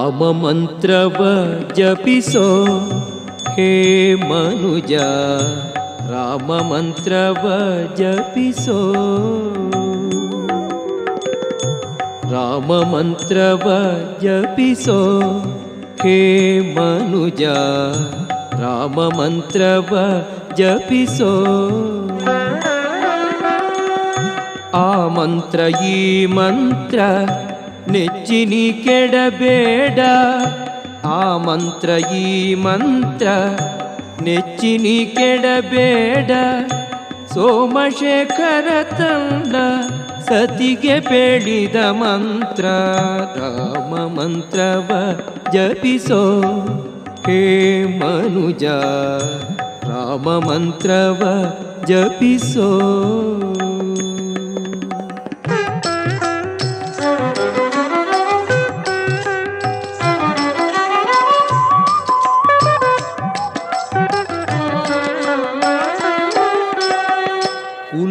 ರಾಮ ಮಂತ್ರವ ಜಪಿಸೋ ಹೇ ಮನುಜ, ರಾಮ ಮಂತ್ರವ ಜಪಿಸೋ. ರಾಮ ಮಂತ್ರವ ಜಪಿಸೋ ಹೇ ಮನುಜ, ರಾಮ ಮಂತ್ರವ ಜಪಿಸೋ. ಆ ಮಂತ್ರ ಈ ಮಂತ್ರ ನೆಚ್ಚಿನಿ ಕೆಡಬೇಡ, ಆ ಮಂತ್ರ ಈ ಮಂತ್ರ ನೆಚ್ಚಿನಿ ಕೆಡಬೇಡ. ಸೋಮಶೇಖರ ತಂದ ಸತಿಗೆ ಬೇಡಿದ ಮಂತ್ರ, ರಾಮ ಮಂತ್ರವ ಜಪಿಸೋ ಹೇ ಮನುಜ, ರಾಮ ಮಂತ್ರವ ಜಪಿಸೋ.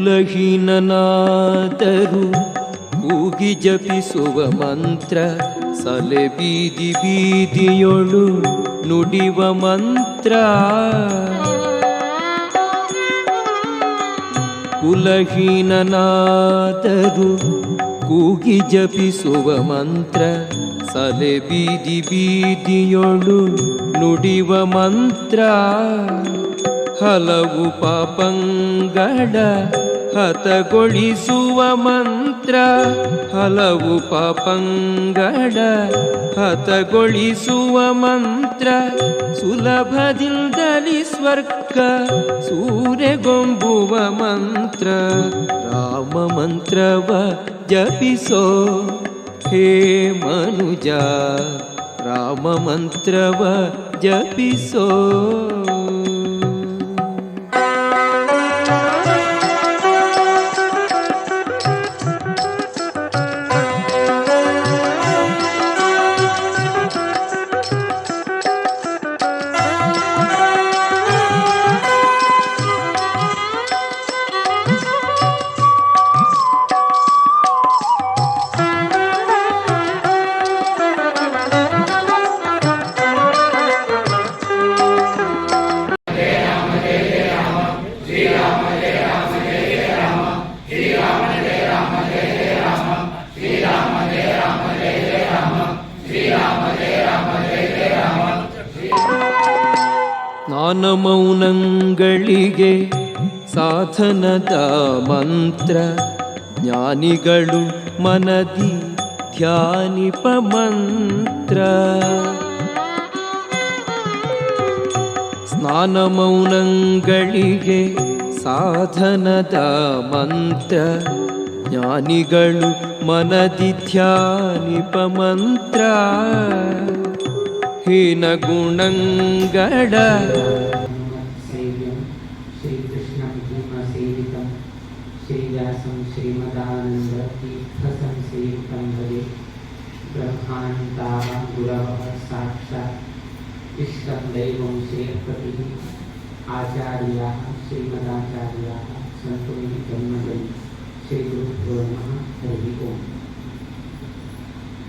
ಕುಲಹೀನನಾದರೂ ಕೂಗಿ ಜಪಿಸುವ ಮಂತ್ರ, ಸಲೆ ಬೀದಿ ಬೀದಿಯೊಳು ನುಡಿವ ಮಂತ್ರ. ಕುಲಹೀನನಾದರೂ ಕೂಗಿ ಜಪಿಸುವ ಮಂತ್ರ, ಸಲೆ ಬೀದಿ ಬೀದಿಯೊಳು ನುಡಿವ ಮಂತ್ರ. ಹಲವು ಪಾಪಂಗಳ ಹತಗೊಳಿಸುವ ಮಂತ್ರ, ಹಲವು ಪಾಪಂಗಳ ಹತಗೊಳಿಸುವ ಮಂತ್ರ. ಸುಲಭದಿಂದಲಿ ಸ್ವರ್ಗ ಸೂರೆಗೊಂಬುವ ಮಂತ್ರ, ರಾಮ ಮಂತ್ರವ ಜಪಿಸೋ ಹೇ ಮನುಜ, ರಾಮ ಮಂತ್ರವ ಜಪಿಸೋ. ಜ್ಞಾನ ಮೌನಗಳಿಗೆ ಸಾಧನದ ಮಂತ್ರ, ಜ್ಞಾನಿಗಳು ಮನದಿ ಧ್ಯಾನಿಪ ಮಂತ್ರ. ಸ್ನಾನ ಮೌನಗಳಿಗೆ ಸಾಧನದ ಮಂತ್ರ, ಜ್ಞಾನಿಗಳು ಮನದಿ ಧ್ಯಾನಿಪ ಮಂತ್ರ. ಹೀನ ಗುಣಂಗಳ ಶ್ರೀಕೃಷ್ಣಂ ಸೇವಿತಂ ಶ್ರೀವ್ಯಾಸಂ ಶ್ರೀಮದಾನಂದ ತೀರ್ಥ ಸಂಸೇವಿತಂ ಭಜೆ. ಬ್ರಹ್ಮಾಂತಾಃ ಗುರವಃ ಸಾಕ್ಷಾತ್ ಇಷ್ಟಂ ದೈವಂ ಶ್ರೇಯಃಪತಿಃ. ಆಚಾರ್ಯಾಃ ಶ್ರೀಮದಾಚಾರ್ಯಾಃ ಸಂತೋ ಮೇ ಜನ್ಮದಲ್ಲಿ. श्री गुरुभ्यो नमः. हरि ओम.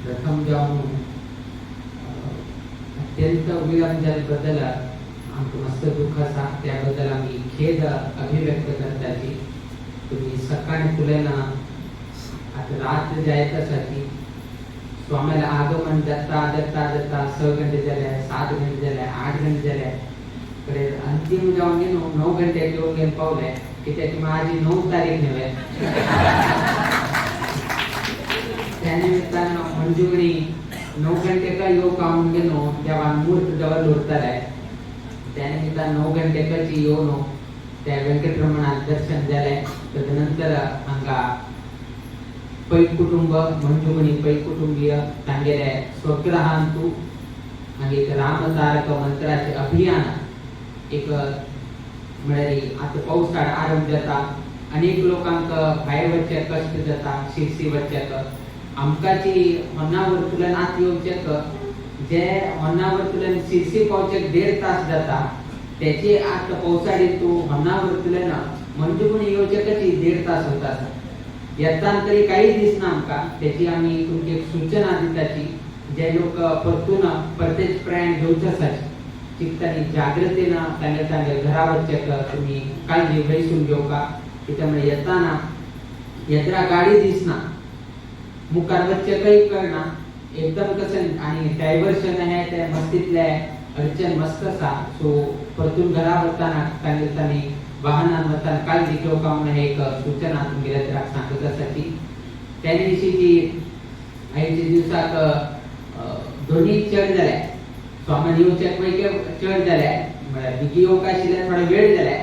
प्रथम जाऊन अत्यंत विलंब झाल्याबद्दल आमचं मस्त दुःख असा, त्याबद्दल आम्ही खेद अभिव्यक्त करताची. तुम्ही सकाळी फुलेना आता रात्र जायत असाची. स्वामीला आगमन जाता जाता जाता 6 घंटे झाले, 7 घंटे झाले, 8 घंटे झाले. कडे अंतिम जाऊन गेलो 9 घंटे येऊन गेलो पावले की त्याची माझी 9 तारीख नव्हे. त्यानिमित्तानं मंजुगणी 9 घंटे का योग काढून गेलो तेव्हा मूर्त जवळ लोटतार आहे. त्यानिमित्तानं 9 घंटे कची येऊन त्या व्यंकटरमणात दर्शन झालंय. तदनंतर हांगा पै कुटुंब मंजुगणी पै कुटुंबीय तांगेले स्वग्रहांतू आणि एक रामतारक मंत्राचे अभियान एक म्हळ्यार आता पाऊस काळ आरंभ जाता. अनेक लोकांक भायर वचचे कष्ट जाता, शिरसी वचचेक. आमकाची होन्नावरतुल्यान येवचेक जे होन्नावरतुल्यान शिरसी पावचेक 1.5 तास जाता, त्याची आता पावसाळ्यात होन्नावरतुल्यान मंजुगणी येवचेकची 1.5 तास होता. येताना तरी काही दिसना आमका. त्याची आम्ही तुमची एक सूचना दिताची जे लोक परतून परतेच प्रयाण घेऊच आसात चित्तानी जागृतीनं तांगे तांगे घरा वच्चेक तुम्ही काळजी बैसून घेवका त्यामुळे येताना येत्रा गाडी दिसना मुखार वच्चे काही कळना एकदम कसं आणि डायव्हर्शन आहे त्या मस्तीतले अडचण मस्त आसा सो परतून घरा वताना तांगे वाहनान वताना काळजी घेवका म्हणून एक सूचना तुमगेल्या तर सांगत आसाची त्या दिवशी जी आयच्या दिवसाक दोन्ही चढ जाल्या स्वामी येवच्याक पयके चढ जाल्या म्हळ्यार बिगी येवका आशिल्ल्यान थोडा वेळ जाल्या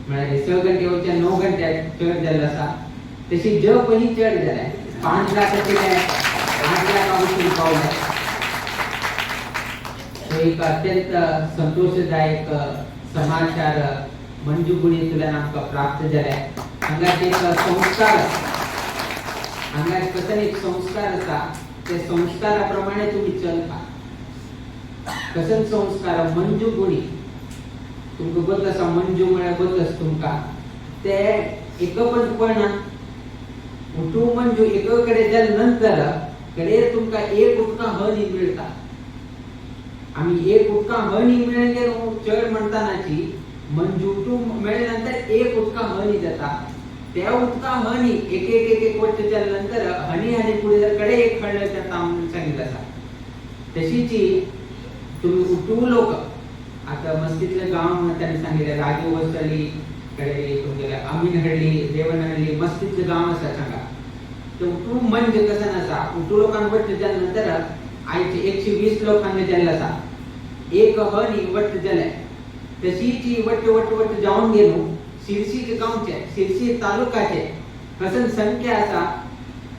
म्हळ्यार 6 घंटे येवच्या 9 घंट्याक चढ जाल्लो आसा तशी जप ही चढ जाल्या 5 लाख केल्या 8 लाखावरून पावल्या एक अत्यंत संतोषदायक समाचार मंजू गुणीतल्यान आमकां प्राप्त जाल्या हांगाच एक संस्कार हांगाच कसं एक संस्कार आसा ते संस्काराप्रमाणे तुम्ही चलता कसं संस्कार मंजू गुणी तुमकां बत आसा मंजू म्हळ्यार बतच तुमकां ते एकपणपण उठू मंजू एक कडेन जाल्या नंतर कडे तुमकां एक उदकां हनी मेळटा आम्ही एक उदकां हनी मेळ्ळे चड म्हणटानाची मंजू उठू मेळ्ळे नंतर एक उदकां हनी जाता त्या उदकां हनी एक वट्ट जाल्या नंतर हनी पुढे कडे एक हळद जाता म्हणून सांगितलं आसा तशीची तुम्ही उठू लोक आता मस्तीतले गांव म्हणताना सांगितले राजू वसली कडे तुमगेले अमीनहळ्ळी देवनहळ्ळी मस्तीतले गांव आसा सांगा ते उठू म्हणजे कसं आसा उठू लोकांक वट्ट जाल्या नंतर आयचे 120 लोक हांगा जाल्ले आसा एक हनी वट्ट जाले तशीची वट्ट जावन गेलो शिरसीचे गांवचे शिरसी तालुकाचे कसं संख्या आसा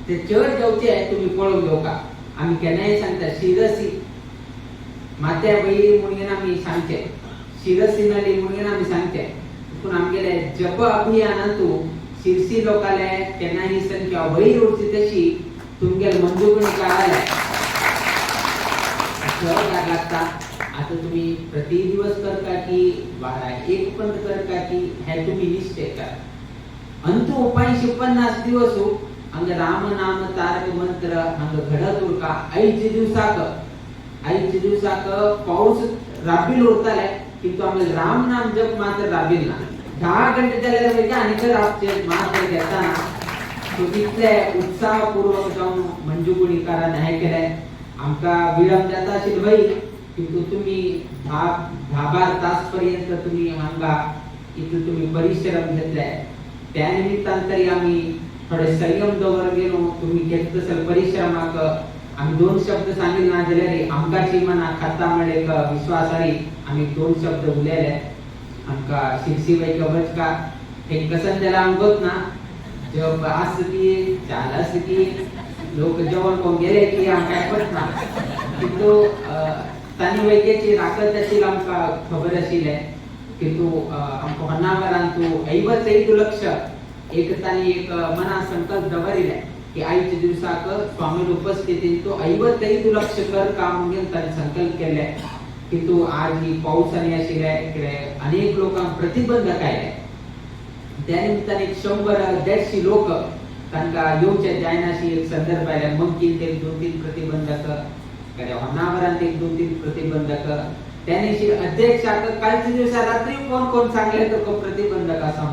ते चड जावचे तुम्ही पळोवन घेवका आम्ही केन्नाय सांगता शिरसी मात्या बैरी म्हणून आम्ही सांगचे शिरसी नली म्हणून आम्ही सांगचे पूण आमगेले जप अभियानातू शिरसी लोकाले केन्ना ही संख्या वयर उरची तशी तुमगेले मंजूगणी काढायला सहकार लागता आता तुम्ही प्रति दिवस करता की एक पण करता की हे तुम्ही निश्चय करा अंतु 50 दिवस हंग राम नाम तारक मंत्र हंग घडत उरका आईचे दिवसाक पाऊस राबील उरताले किंतु आम्ही राम नाम जप मात्र राबील ना 10 घंटे जाल्यार वेगळे आणि तर आपचे मात्र घेताना तो तितले उत्साहपूर्वक जाऊन मंजू गुणीकारान हे केले आमका विलंब जाता आशिल भाई किंतु तुम्ही 10-12 तास पर्यंत तुम्ही हांगा इतले तुम्ही परिश्रम घेतले त्या निमित्तान तरी आम्ही थोडे संयम दवर गेलो तुम्ही घेत असेल परिश्रमाक आम्ही 2 शब्द सांगितले ना जाल्यार आमकाची मना खाता म्हळे एक विश्वासारी आम्ही 2 शब्द उलयले आमका शिरसी वैक बचका हे कसं त्याला आमगोत ना जब आसकी चाल आसकी लोक जेवण कोण गेले की आमका पटना किंतु तानी वैकेची राखत आशिल आमका खबर आशिल्ले किंतु आमका होन्नावरान तू 55 लक्ष एक तानी एक मना संकल्प दवरिले की आईच्या दिवसाक स्वामी उपस्थितीन तो 55 लक्ष कर काम म्हणून तानी संकल्प केले किंतु आज ही पावसाने आशिल्ले इकडे अनेक लोकांक प्रतिबंधक आयले त्या निमित्तान 100-150 लोक तांका येवचे जायनाशी एक संदर्भ आयले मंकीन एक 2-3 प्रतिबंधक कडे होन्नावरान एक 2-3 प्रतिबंधक त्यानिशी अध्यक्षाक कालच्या दिवसा रात्री कोण सांगले तो प्रतिबंधक आसा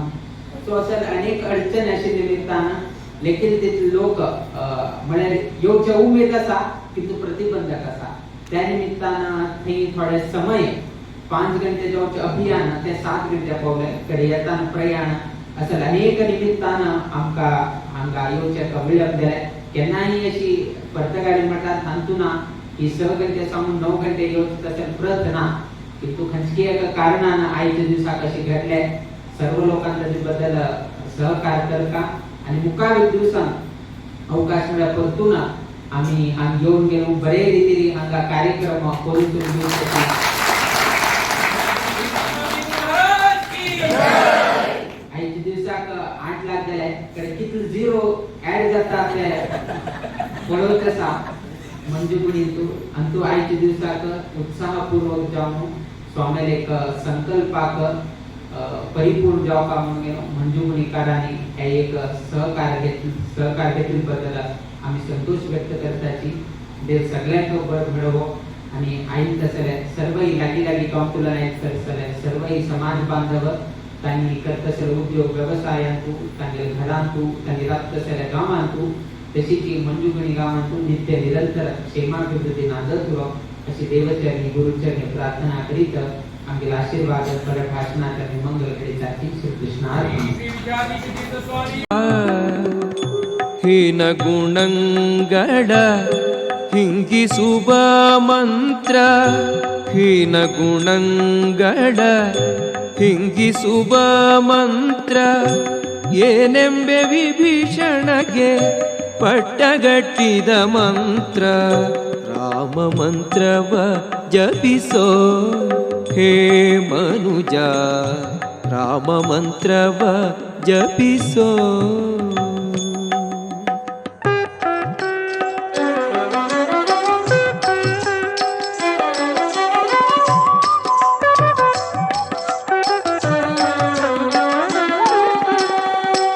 सो असल अनेक अडचण आशिल्ले निमित्तान लेकिन ते लोक म्हळ्यार येवचे उमेद आसा किंतु प्रतिबंधक आसा त्या निमित्तान थंय थोडे समय 5 घंटे जावचे अभियान ते 7 घंटे पावले कडे येताना प्रयाण असल अनेक निमित्तान आमका हांगा येवचे विलंब जाले केन्नाय अशी पर्तगाडी मठांत सांगतुना ही 6 घंटे सावन 9 घंटे येवचे तशें प्रत ना किंतु खंयची एका कारणान आयच्या दिवसाक अशें घडले सर्व लोकांक ताजे बद्दल सहकार करता आणि मुखावेल दिवसान अवकाश मेळ्ळ्या परतून आम्ही हांगा येवन गेलो बरे रितीन हांगा कार्यक्रम करून घेवचे आयच्या दिवसाक 8 लाख जाले कडे कितले झिरो ऍड जाता ते पळोवच आसा मंजू गुणींतू आणि तू आयच्या दिवसाक उत्साहपूर्वक जावन स्वामीले एक संकल्पाक परिपूर्ण जावपा म्हणून मंजू गुणीकारांनी हे एक सहकार घेतले बद्दल आम्ही संतोष व्यक्त करताची देव सगळ्यांचो बळ घडोवो आणि आयज तसले सर्वही लागीं लागीं काम तुला करतले सर्वही समाज बांधव तांणी करतसले उद्योग व्यवसायांतू तांगे घरांतू तांगे राबतसले गांवांतू तशीच ही मंजुगणी गांवांतू नित्य निरंतर क्षेमाभिवृद्धी नांदत उरो अशी देवचरणी गुरुचरणी प्रार्थना करीत आमगे आशीर्वाद पर भाषणात मंगल करीत श्री कृष्णार्पण ಹೀನ ಗುಣಂಗಡ ಹಿಂಗಿಸುವ ಮಂತ್ರ ಹೀನ ಗುಣಂಗಡ ಹಿಂಗಿಸುವ ಮಂತ್ರ ಏನೆಂಬೆ ವಿಭೀಷಣಗೆ ಪಟ್ಟಗಟ್ಟಿದ ಮಂತ್ರ ರಾಮ ಮಂತ್ರವ ಜಪಿಸೋ ಹೇ ಮನುಜ ರಾಮ ಮಂತ್ರವ ಜಪಿಸೋ